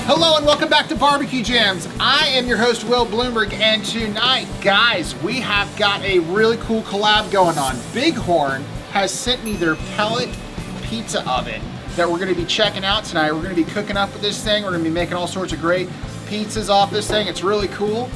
Hello and welcome back to Barbecue Jams. I am your host, Wil Blumberg, and tonight, guys, we have got a really cool collab going on. Bighorn has sent me their pellet pizza oven that we're gonna be checking out tonight. We're gonna be cooking up with this thing. We're gonna be making all sorts of great pizzas off this thing. It's really cool.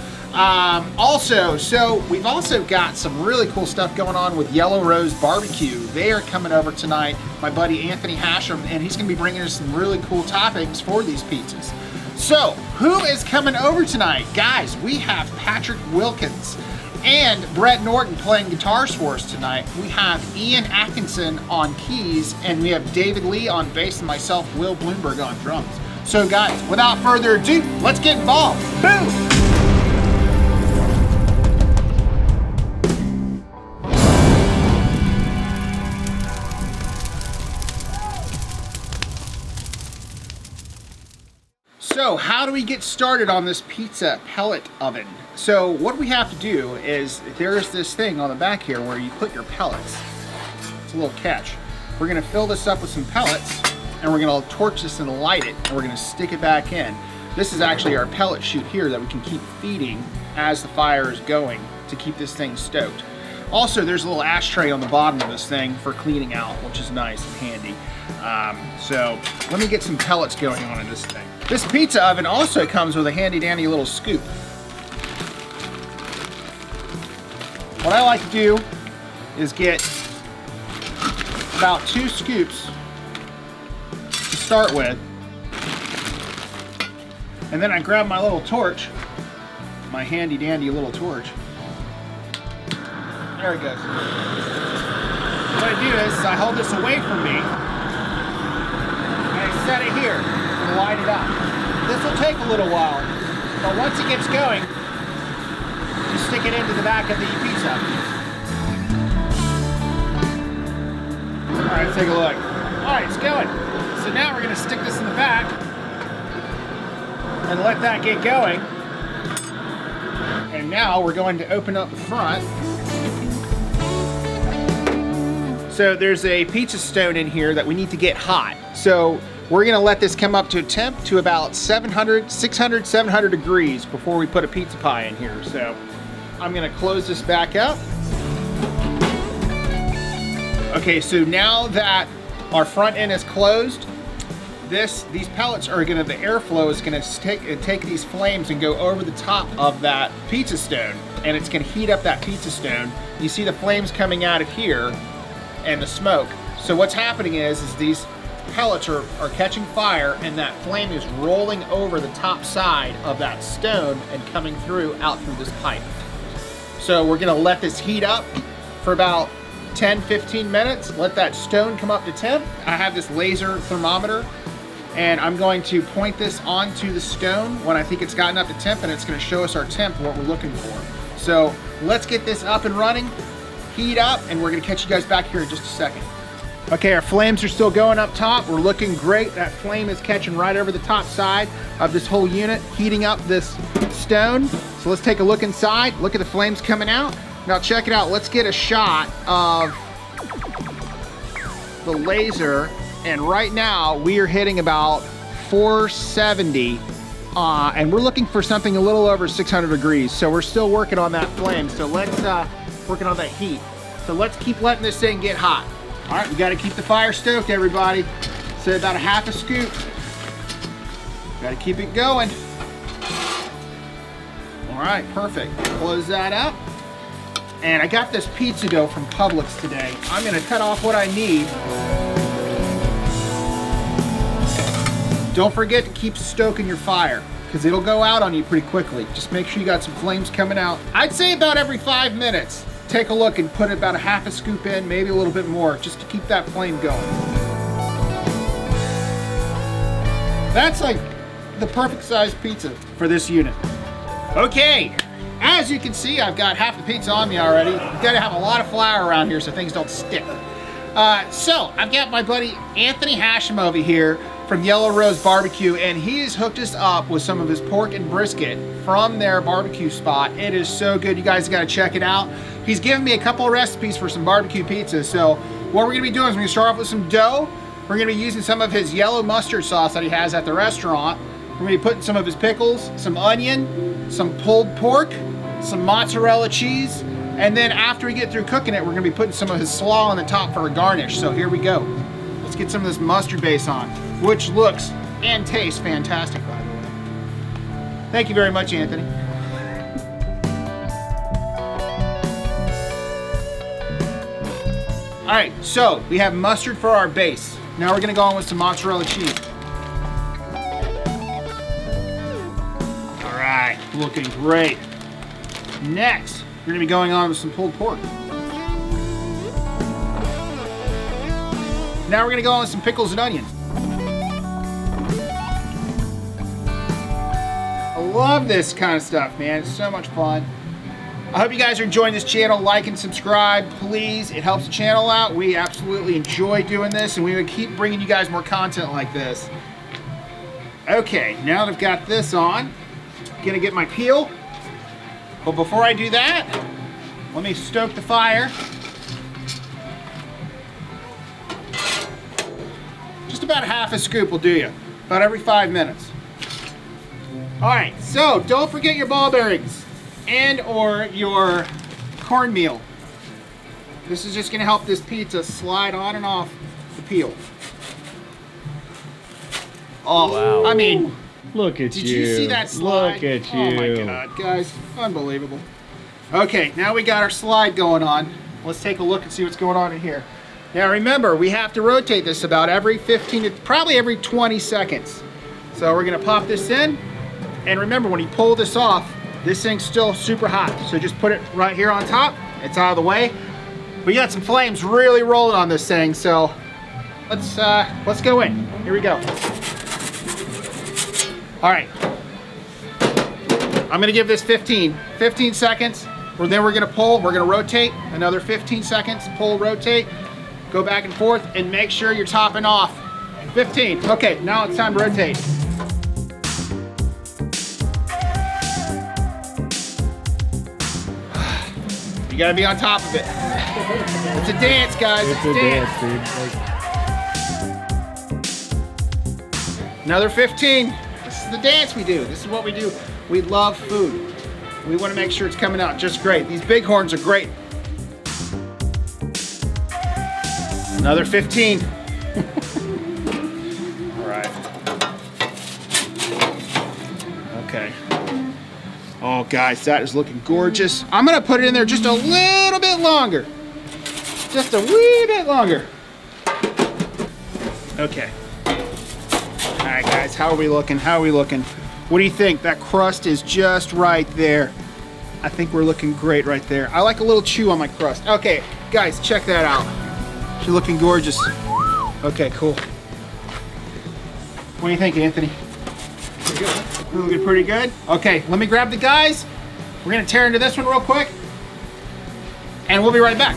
So we've also got some really cool stuff going on with Yellow Rose Barbecue. They are coming over tonight, my buddy Anthony Hashem, and he's gonna be bringing us some really cool toppings for these pizzas. So, who is coming over tonight? Guys, we have Patrick Wilkins and Brett Norton playing guitars for us tonight. We have Ian Atkinson on keys, and we have David Lee on bass, and myself, Wil Blumberg, on drums. So guys, without further ado, let's get involved. Boom! So how do we get started on this pizza pellet oven? So what we have to do is, there's this thing on the back here where you put your pellets. It's a little catch. We're gonna fill this up with some pellets, and we're gonna torch this and light it, and we're gonna stick it back in. This is actually our pellet chute here that we can keep feeding as the fire is going to keep this thing stoked. Also, there's a little ashtray on the bottom of this thing for cleaning out, which is nice and handy. So let me get some pellets going on in this thing. This pizza oven also comes with a handy dandy little scoop. What I like to do is get about 2 scoops to start with, and then I grab my little torch, my handy dandy little torch. There it goes. What I do is I hold this away from me, and I set it here to light it up. This will take a little while, but once it gets going, you stick it into the back of the pizza oven. All right, let's take a look. All right, it's going. So now we're gonna stick this in the back and let that get going. And now we're going to open up the front. So there's a pizza stone in here that we need to get hot. So we're gonna let this come up to a temp to about 600, 700 degrees before we put a pizza pie in here. So I'm gonna close this back up. Okay, so now that our front end is closed, these pellets are gonna, the airflow is gonna take these flames and go over the top of that pizza stone, and it's gonna heat up that pizza stone. You see the flames coming out of here and the smoke. So what's happening is these pellets are catching fire, and that flame is rolling over the top side of that stone and coming through out through this pipe. So we're gonna let this heat up for about 10-15 minutes, let that stone come up to temp. I have this laser thermometer, and I'm going to point this onto the stone when I think it's gotten up to temp, and it's gonna show us our temp, what we're looking for. So let's get this up and running, heat up, and we're gonna catch you guys back here in just a second. Okay, our flames are still going up top. We're looking great. That flame is catching right over the top side of this whole unit, heating up this stone. So let's take a look inside. Look at the flames coming out. Now check it out. Let's get a shot of the laser. And right now we are hitting about 470. And we're looking for something a little over 600 degrees. So we're still working on that flame. So let's, working on that heat. So let's keep letting this thing get hot. All right, we got to keep the fire stoked, everybody. So about a half a scoop. Got to keep it going. All right, perfect. Close that up. And I got this pizza dough from Publix today. I'm gonna cut off what I need. Don't forget to keep stoking your fire, because it'll go out on you pretty quickly. Just make sure you got some flames coming out. I'd say about every 5 minutes. Take a look and put about a half a scoop in, maybe a little bit more, just to keep that flame going. That's like the perfect size pizza for this unit. Okay, as you can see, I've got half the pizza on me already. You gotta have a lot of flour around here so things don't stick. So I've got my buddy Anthony Hashem over here from Yellow Rose Barbecue, and he has hooked us up with some of his pork and brisket from their barbecue spot. It is so good. You guys gotta check it out. He's given me a couple of recipes for some barbecue pizza. So what we're gonna be doing is we're gonna start off with some dough. We're gonna be using some of his yellow mustard sauce that he has at the restaurant. We're gonna be putting some of his pickles, some onion, some pulled pork, some mozzarella cheese, and then after we get through cooking it, we're gonna be putting some of his slaw on the top for a garnish. So here we go. Let's get some of this mustard base on, which looks and tastes fantastic, by the way. Thank you very much, Anthony. All right, so we have mustard for our base. Now we're gonna go on with some mozzarella cheese. All right, looking great. Next, we're gonna be going on with some pulled pork. Now we're gonna go on with some pickles and onions. I love this kind of stuff, man. It's so much fun. I hope you guys are enjoying this channel. Like and subscribe, please. It helps the channel out. We absolutely enjoy doing this, and we will keep bringing you guys more content like this. Okay, now that I've got this on, I'm gonna get my peel. But before I do that, let me stoke the fire. Just about half a scoop will do you, about every 5 minutes. All right, so don't forget your ball bearings and or your cornmeal. This is just gonna help this pizza slide on and off the peel. Oh, wow. I mean, look at did you see that slide? Look at you. Oh my God, guys, unbelievable. Okay, now we got our slide going on. Let's take a look and see what's going on in here. Now remember, we have to rotate this about every 15 to probably every 20 seconds. So we're gonna pop this in, and remember when you pull this off, this thing's still super hot, so just put it right here on top. It's out of the way. We got some flames really rolling on this thing, so let's go in. Here we go. All right, I'm gonna give this 15 seconds. Then we're gonna pull, we're gonna rotate, another 15 seconds, pull, rotate, go back and forth, and make sure you're topping off. 15, okay, now it's time to rotate. You gotta be on top of it. It's a dance, guys. It's a dance, dude. Another 15. This is the dance we do. This is what we do. We love food. We want to make sure it's coming out just great. These bighorns are great. Another 15. All right. Okay. Oh, guys, that is looking gorgeous. I'm gonna put it in there just a little bit longer. Just a wee bit longer. Okay. All right, guys, how are we looking? How are we looking? What do you think? That crust is just right there. I think we're looking great right there. I like a little chew on my crust. Okay, guys, check that out. She's looking gorgeous. Okay, cool. What do you think, Anthony? Pretty good. Looking pretty good? Okay, let me grab the guys. We're gonna tear into this one real quick, and we'll be right back.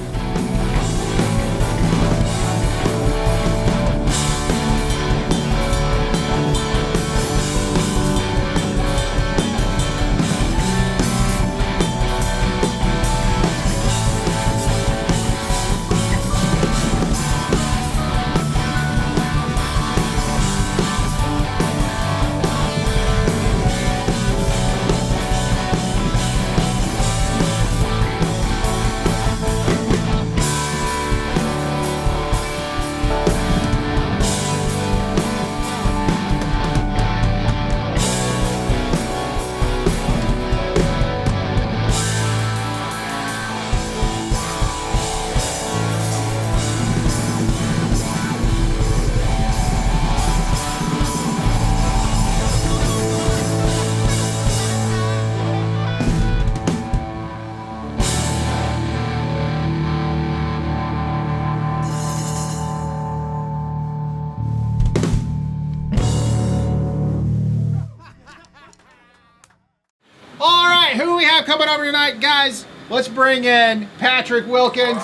Coming over tonight, guys, let's bring in Patrick Wilkins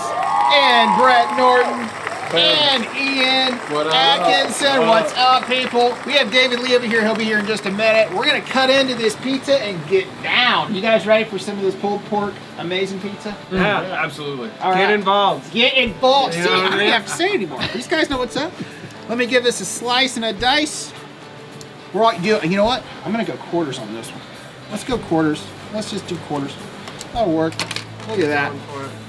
and Brett Norton and Ian Atkinson. What's up, people? We have David Lee over here. He'll be here in just a minute. We're gonna cut into this pizza and get down. You guys ready for some of this pulled pork amazing pizza? Yeah, absolutely. All right. Get involved. Get involved. You See, know I don't have to say anymore. These guys know what's up. Let me give this a slice and a dice. We're all, you know what? I'm gonna go quarters on this one. Let's go quarters. Let's just do quarters. That'll work. Look at that.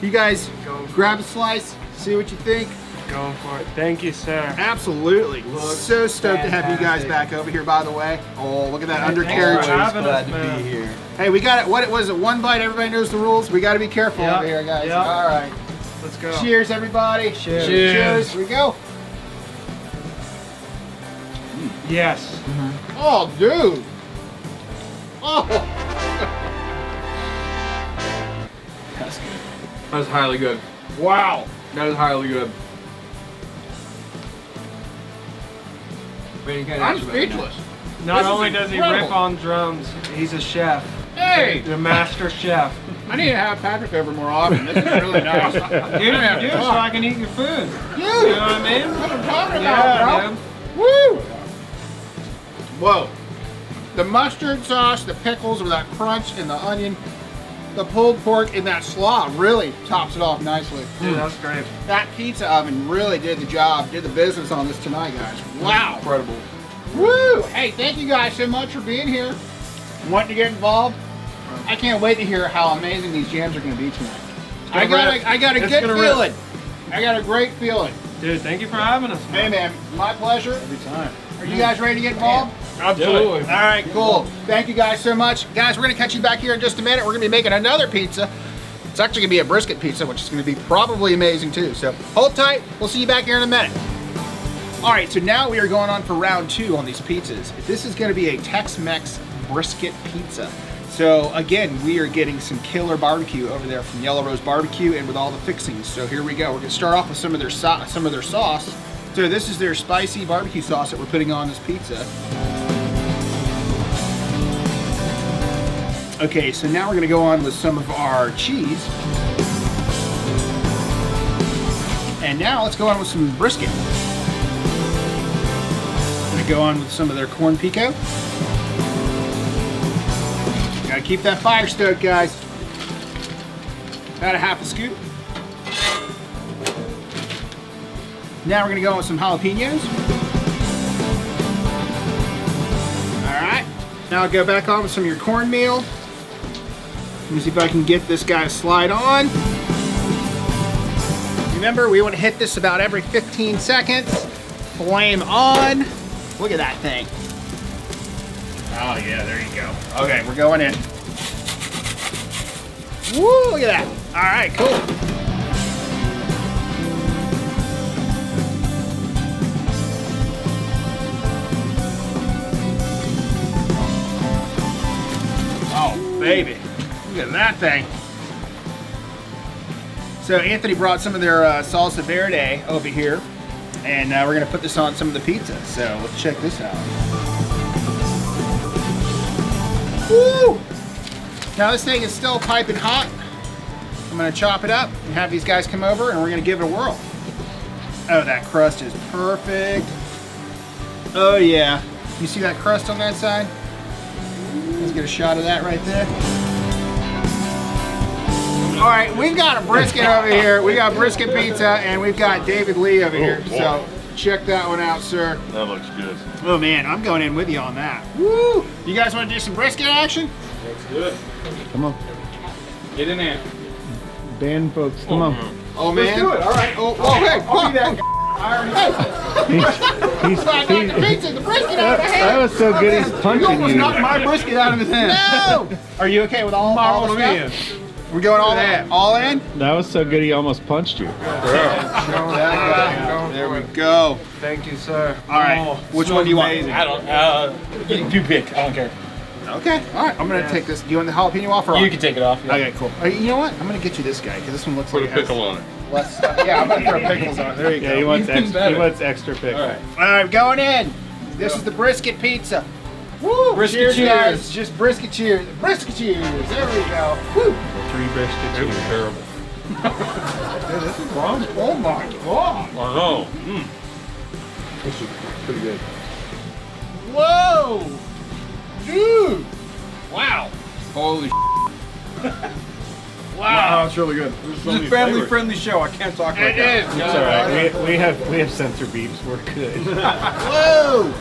You guys grab a slice, see what you think. Going for it. Thank you, sir. Absolutely. So stoked to have you guys back over here, by the way. Oh, look at that undercarriage. Glad to be here. Hey, we got it. What was it? One bite. Everybody knows the rules. We got to be careful over here, guys. Yep. All right. Let's go. Cheers, everybody. Cheers. Cheers. Here we go. Yes. Oh, dude. Oh. That's good. That's highly good. Wow. That is highly good. I'm speechless. Not This is only does he incredible. rip on drums, he's a chef. Hey. The master chef. I need to have Patrick over more often. This is really nice. Dude, you do so I can eat your food. Dude. You know what I mean? What I'm talking Yeah, about, man. bro. Woo! Whoa. The mustard sauce, the pickles with that crunch, and the onion, the pulled pork, and that slaw really tops it off nicely. Dude, that's great. That pizza oven really did the job, did the business on this tonight, guys. Wow. Incredible. Woo! Hey, thank you guys so much for being here. Wanting to get involved. I can't wait to hear how amazing these jams are going to be tonight. I got a good feeling. I got a great feeling. Dude, thank you for having us, Hey, man. man, my pleasure. Every time. Are you guys ready to get involved? Absolutely. All right, cool. Thank you guys so much. Guys, we're going to catch you back here in just a minute. We're going to be making another pizza. It's actually going to be a brisket pizza, which is going to be probably amazing too. So hold tight. We'll see you back here in a minute. All right, so now we are going on for round 2 on these pizzas. This is going to be a Tex-Mex Brisket Pizza. So again, we are getting some killer barbecue over there from Yellow Rose Barbecue and with all the fixings. So here we go. We're going to start off with some of their sauce. So this is their spicy barbecue sauce that we're putting on this pizza. Okay, so now we're going to go on with some of our cheese. And now let's go on with some brisket. I'm going to go on with some of their corn pico. Gotta keep that fire stoked, guys. About a half a scoop. Now we're gonna go on with some jalapenos. All right. Now I'll go back on with some of your cornmeal. Let me see if I can get this guy to slide on. Remember, we want to hit this about every 15 seconds. Flame on. Look at that thing. Oh yeah, there you go. Okay, we're going in. Woo, look at that. All right, cool. Oh, baby. Look at that thing. So Anthony brought some of their salsa verde over here, and we're gonna put this on some of the pizza. So let's check this out. Woo! Now this thing is still piping hot. I'm gonna chop it up and have these guys come over and we're gonna give it a whirl. Oh, that crust is perfect. Oh yeah. You see that crust on that side? Let's get a shot of that right there. All right, we've got a brisket over here. We got brisket pizza and we've got David Lee over here. So check that one out, sir. That looks good. Oh man, I'm going in with you on that. Woo! You guys want to do some brisket action? Looks good. Come on. Get in there. Band folks, come on. Oh man. Let's do it. All right. Oh, hey. I'll be that guy. He's I got the pizza, the brisket out of my that hand. was so good he's punching almost you. knocked my brisket out of his hand. No! Are you okay with all the stuff? We're going all in? That was so good he almost punched you. There we go. Thank you, sir. All right. Which one do you want? I don't, you pick. I don't care. Okay. All right. I'm going to take this. Do you want the jalapeno off or on? You can take it off. Yeah. Okay, cool. You know what? I'm going to get you this guy because this one looks Put like a pickle on it. less stuff. Yeah, I'm going to throw pickles on it. There you Yeah, go. he wants Even extra. better. He wants extra pickle. All right. All right, going in. This is the brisket pizza. Woo! Brisket cheers. Guys. Just brisket cheers. Brisket cheers. There we go. Woo! 3 briskets. It was terrible. Dude, this is wrong. Oh my god. I know. This is pretty good. Whoa! Dude! Wow. Holy Wow. it's really good. It's a family-friendly show. I can't talk like that. It is. It's all right. We have censor beeps. We're good. Whoa!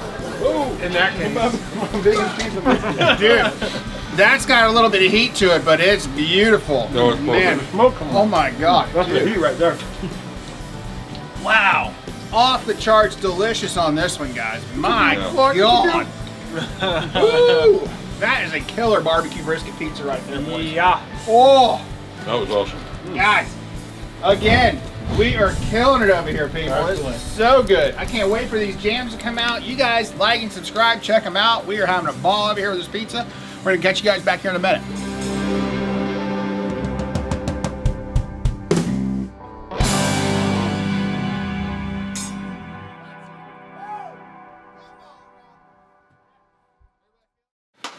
In that case. Dude, that's got a little bit of heat to it, but it's beautiful. No, it's Man, Smoke coming. oh my God. That's the heat right there. Wow. Off the charts delicious on this one, guys. My Yeah. God. Woo! That is a killer barbecue brisket pizza right there, boys. Yeah. Oh, That was awesome. guys. Again, we are killing it over here, people. This is so good. I can't wait for these jams to come out. You guys like and subscribe, check them out. We are having a ball over here with this pizza. We're gonna catch you guys back here in a minute.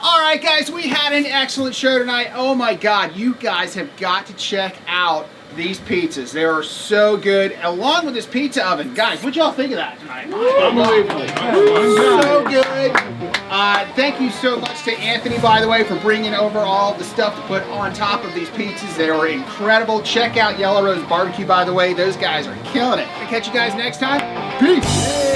All right, guys, we had an excellent show tonight. Oh my God, you guys have got to check out these pizzas. They are so good, along with this pizza oven. Guys, what'd y'all think of that tonight? Unbelievable. So good. Thank you so much to Anthony, by the way, for bringing over all the stuff to put on top of these pizzas. They are incredible. Check out Yellow Rose Barbecue, by the way. Those guys are killing it. I'll catch you guys next time. Peace.